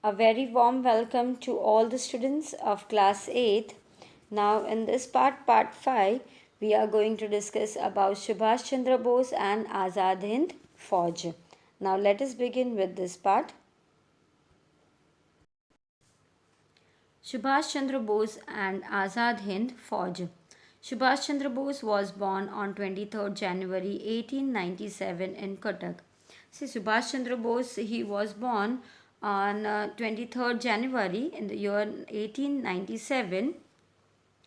A very warm welcome to all the students of class 8. Now in this part 5, we are going to discuss about Subhash Chandra Bose and Azad Hind Fauj. Now let us begin with this part. Subhash Chandra Bose and Azad Hind Fauj. Subhash Chandra Bose was born on 23rd January 1897 in Cuttack. See, Subhash Chandra Bose, he was born on 23rd January in the year 1897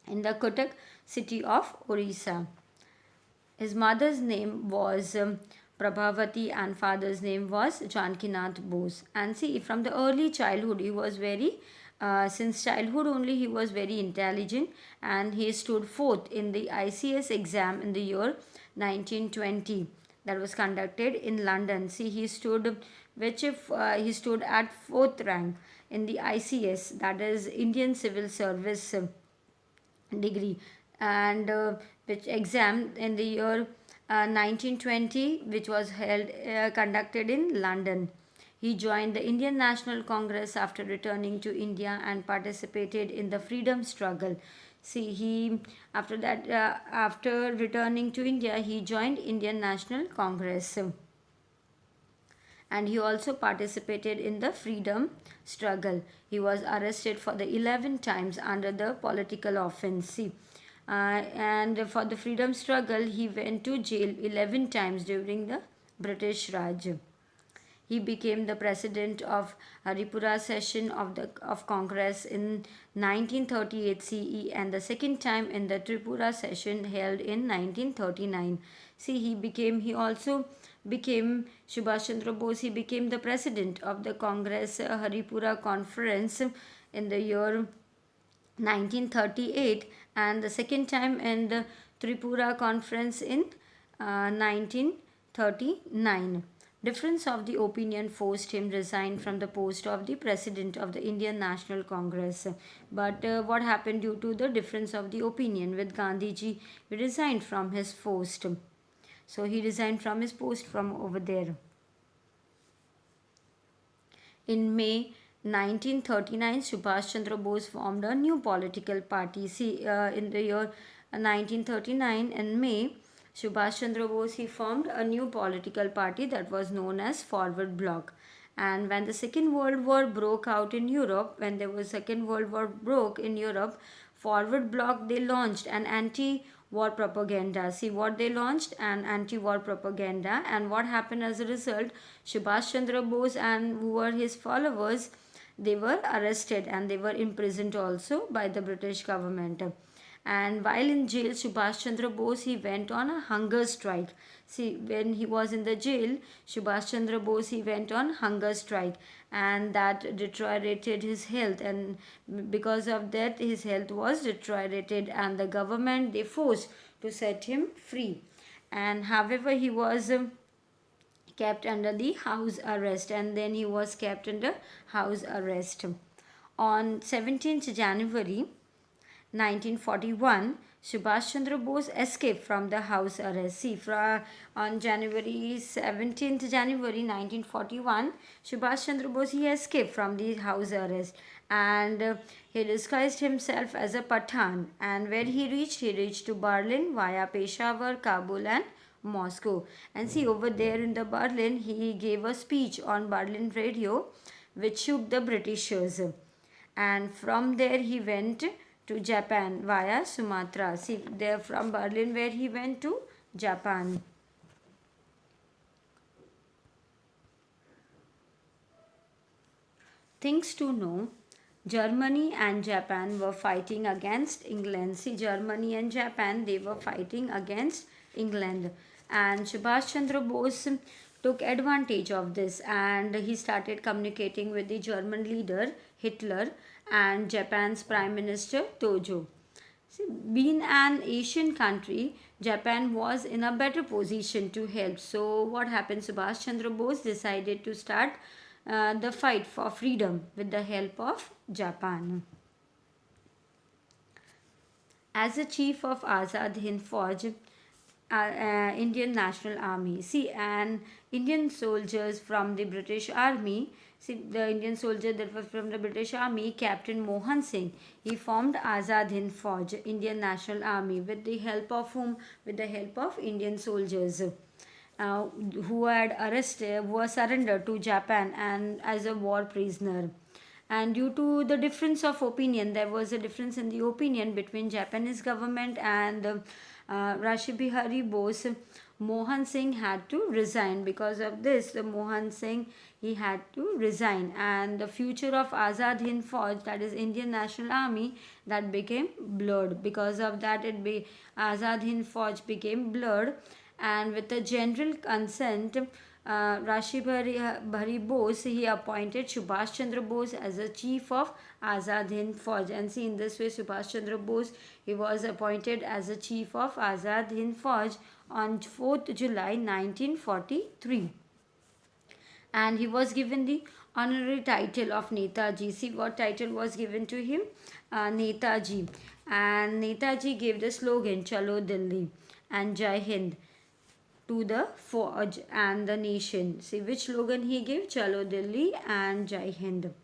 in the Cuttack city of Orissa. His mother's name was Prabhavati and father's name was Jankinath Bose. And see, from the early childhood, he was since childhood only, he was very intelligent and he stood fourth in the ICS exam in the year 1920 that was conducted in London. See, he stood, which if he stood at fourth rank in the ICS, that is Indian Civil Service degree, and which exam in the year 1920, which was held conducted in London. He joined the Indian National Congress after returning to India and participated in the freedom struggle. See, he after that after returning to India, he joined Indian National Congress and he also participated in the freedom struggle. He was arrested for the 11 times under the political offense. And for the freedom struggle, he went to jail 11 times during the British Raj. He became the president of Haripura session of Congress in 1938 CE and the second time in the Tripura session held in 1939. See, he also became Subhash Chandra Bose. He became the president of the Congress Haripura conference in the year 1938 and the second time in the Tripura conference in 1939. Difference of the opinion forced him resign from the post of the president of the Indian National Congress. But what happened due to the difference of the opinion with Gandhiji? He resigned from his post. So he resigned from his post from over there. In May 1939, Subhash Chandra Bose formed a new political party. See, in the year 1939, in May, Subhash Chandra Bose he formed a new political party that was known as Forward Bloc. And when the Second World War broke out in Europe, when there was Second World War broke in Europe, Forward Bloc they launched an anti-war propaganda. See what they launched, an anti-war propaganda, and what happened as a result? Subhash Chandra Bose and who were his followers, they were arrested and they were imprisoned also by the British government. And while in jail, Subhash Chandra Bose he went on a hunger strike. See, when he was in the jail, Subhash Chandra Bose he went on hunger strike, and that deteriorated his health. And because of that, his health was deteriorated, and the government they forced to set him free. And however, he was kept under the house arrest, and then he was kept under house arrest. On 17th January 1941, Subhash Chandra Bose escaped from the house arrest. See, on January 17th January 1941, Subhash Chandra Bose he escaped from the house arrest and he disguised himself as a Pathan. And where he reached to Berlin via Peshawar, Kabul, and Moscow. And see, over there in the Berlin, he gave a speech on Berlin radio, which shook the Britishers. And from there, he went to Japan via Sumatra. See, there from Berlin, where he went to Japan. Things to know: Germany and Japan were fighting against England. See, Germany and Japan, they were fighting against England. And Subhash Chandra Bose took advantage of this and he started communicating with the German leader Hitler and Japan's Prime Minister Tojo. See, being an Asian country, Japan was in a better position to help. So, what happened? Subhash Chandra Bose decided to start the fight for freedom with the help of Japan. As the chief of Azad Hind Fauj, Indian National Army. See, and Indian soldiers from the British Army, See, the Indian soldier that was from the British Army, Captain Mohan Singh, he formed Azad Hind Fauj, Indian National Army, with the help of whom? With the help of Indian soldiers. Uh, who had arrested, who were surrendered to Japan and as a war prisoner. And due to the difference of opinion, there was a difference in the opinion between Japanese government and Rashi Bihari Bose. Mohan Singh had to resign. Because of this, the Mohan Singh, he had to resign, and the future of Azad Hind Fauj, that is Indian National Army, that became blurred. Because of that, Azad Hind Fauj became blurred, and with the general consent, Rashi Bhari Bose, he appointed Subhash Chandra Bose as the chief of Azad Hind Fauj. And see, in this way, Subhash Chandra Bose, he was appointed as the chief of Azad Hind Fauj on 4th July 1943. And he was given the honorary title of Netaji. See what title was given to him? Netaji. And Netaji gave the slogan Chalo Delhi and Jai Hind to the Fauj and the nation. See which slogan he gave? Chalo Delhi and Jai Hind.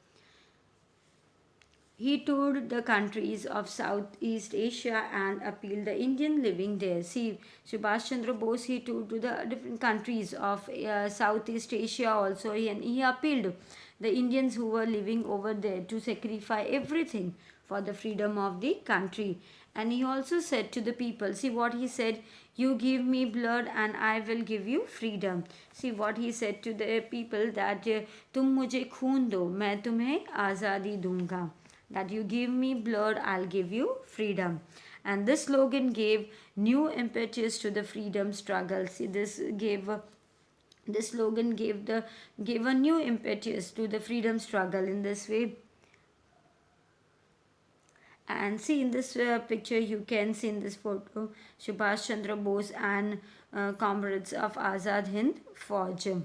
He toured the countries of Southeast Asia and appealed the Indian living there. See, Subhash Chandra Bose, he toured to the different countries of Southeast Asia also, and he appealed the Indians who were living over there to sacrifice everything for the freedom of the country. And he also said to the people, see what he said, you give me blood and I will give you freedom. See what he said to the people, that तुम मुझे खून दो मैं तुम्हें आज़ादी दूंगा. That you give me blood, I'll give you freedom. And this slogan gave new impetus to the freedom struggle. See, this slogan gave a new impetus to the freedom struggle in this way. And see in this picture, you can see in this photo Subhash Chandra Bose and comrades of Azad Hind Fauj.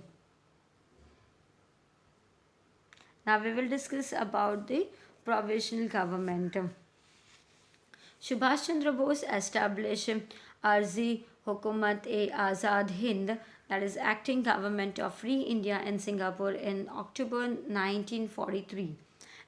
Now we will discuss about the provisional government. Subhash Chandra Bose established Arzi Hukumat-e-Azad Hind, that is acting government of Free India in Singapore, in October 1943,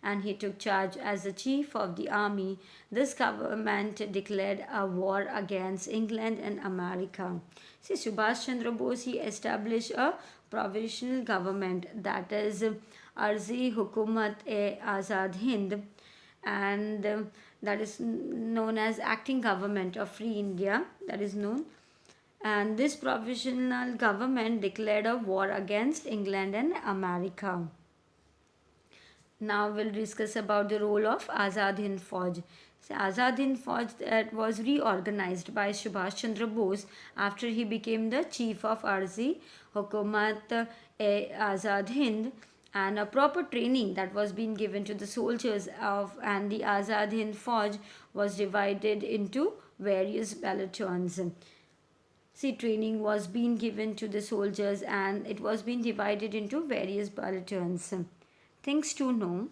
and he took charge as the chief of the army. This government declared a war against England and America. See, Subhash Chandra Bose, he established a provisional government, that is Arzi Hukumat-e-Azad Hind, and that is known as acting government of Free India, that is known. And this provisional government declared a war against England and America. Now we'll discuss about the role of Azad Hind Fauj. So Azad Hind Fauj, that was reorganized by Subhash Chandra Bose after he became the chief of Arzi Hukumat-e-Azad Hind, and a proper training that was being given to the soldiers of, and the Azad Hind Fauj was divided into various battalions. See, training was being given to the soldiers and it was being divided into various battalions. Things to know: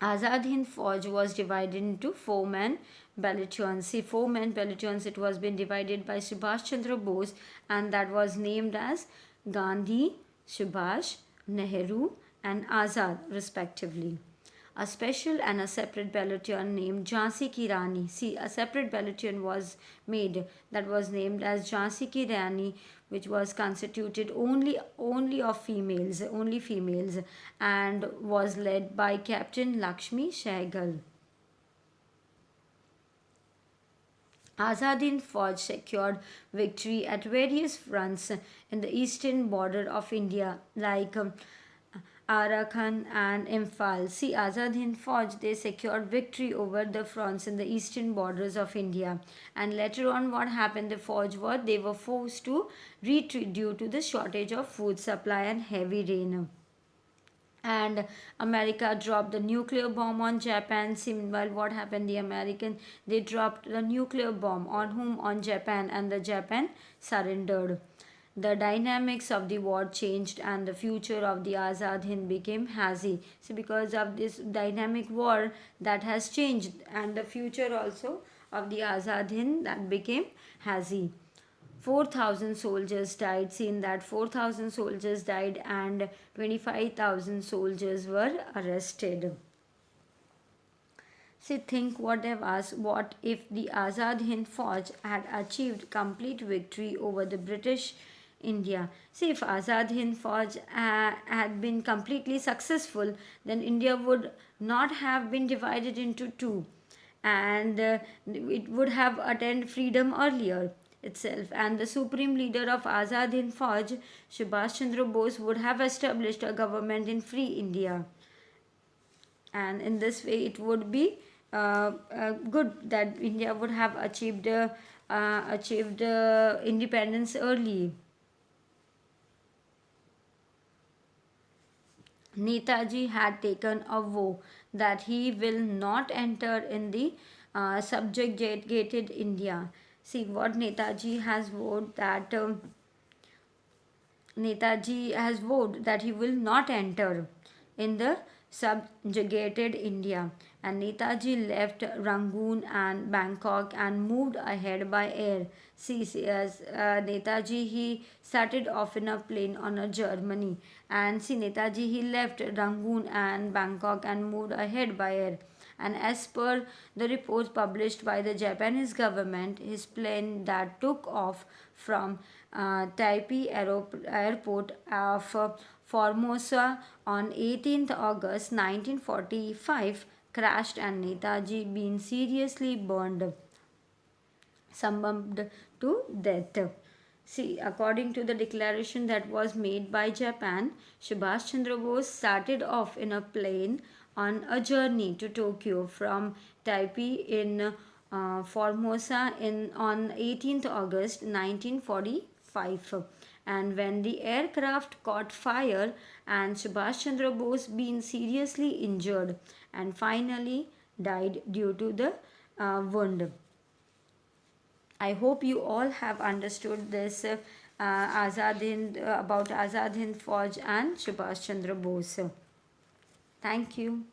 Azad Hind Fauj was divided into four-man battalions. See, four-man battalions, it was been divided by Subhash Chandra Bose, and that was named as Gandhi, Subhash, Nehru and Azad respectively. A special and a separate battalion named Jhansi Ki Rani. See, a separate battalion was made that was named as Jhansi Ki Rani, which was constituted only of females, and was led by Captain Lakshmi Sehgal. Azad Hind Fauj secured victory at various fronts in the eastern border of India, like Arakan and Imphal. See, Azad Hind Fauj, they secured victory over the fronts in the eastern borders of India. And later on, what happened? The Fauj they were forced to retreat due to the shortage of food supply and heavy rain. And America dropped the nuclear bomb on Japan. Meanwhile, what happened? The American, they dropped the nuclear bomb on whom? On Japan, and the Japan surrendered. The dynamics of the war changed and the future of the Azad Hind became hazy. So because of this dynamic war, that has changed, and the future also of the Azad Hind, that became hazy. 4,000 soldiers died. Seen that 4,000 soldiers died and 25,000 soldiers were arrested. See, think what I've asked. What if the Azad Hind Fauj had achieved complete victory over the British India? See, if Azad Hind Fauj had been completely successful, then India would not have been divided into two, and it would have attained freedom earlier itself. And the supreme leader of Azad Hind Fauj, Subhash Chandra Bose, would have established a government in free India, and in this way it would be good that India would have achieved independence early. Netaji had taken a vow that he will not enter in the subjugated India. See what Netaji has vowed that Netaji has vowed that he will not enter in the subjugated India, and Netaji left Rangoon and Bangkok and moved ahead by air. See, as Netaji, he started off in a plane on a Germany, and see, Netaji, he left Rangoon and Bangkok and moved ahead by air. And as per the reports published by the Japanese government, his plane that took off from Taipei Airport of Formosa on 18th August 1945 crashed, and Netaji being seriously burned, summoned to death. See, according to the declaration that was made by Japan, Subhash Chandra Bose started off in a plane on a journey to Tokyo from Taipei in Formosa on 18th August 1945. And when the aircraft caught fire, and Subhash Chandra Bose being seriously injured and finally died due to the wound. I hope you all have understood this about Azad Hind Fauj and Subhash Chandra Bose. Thank you.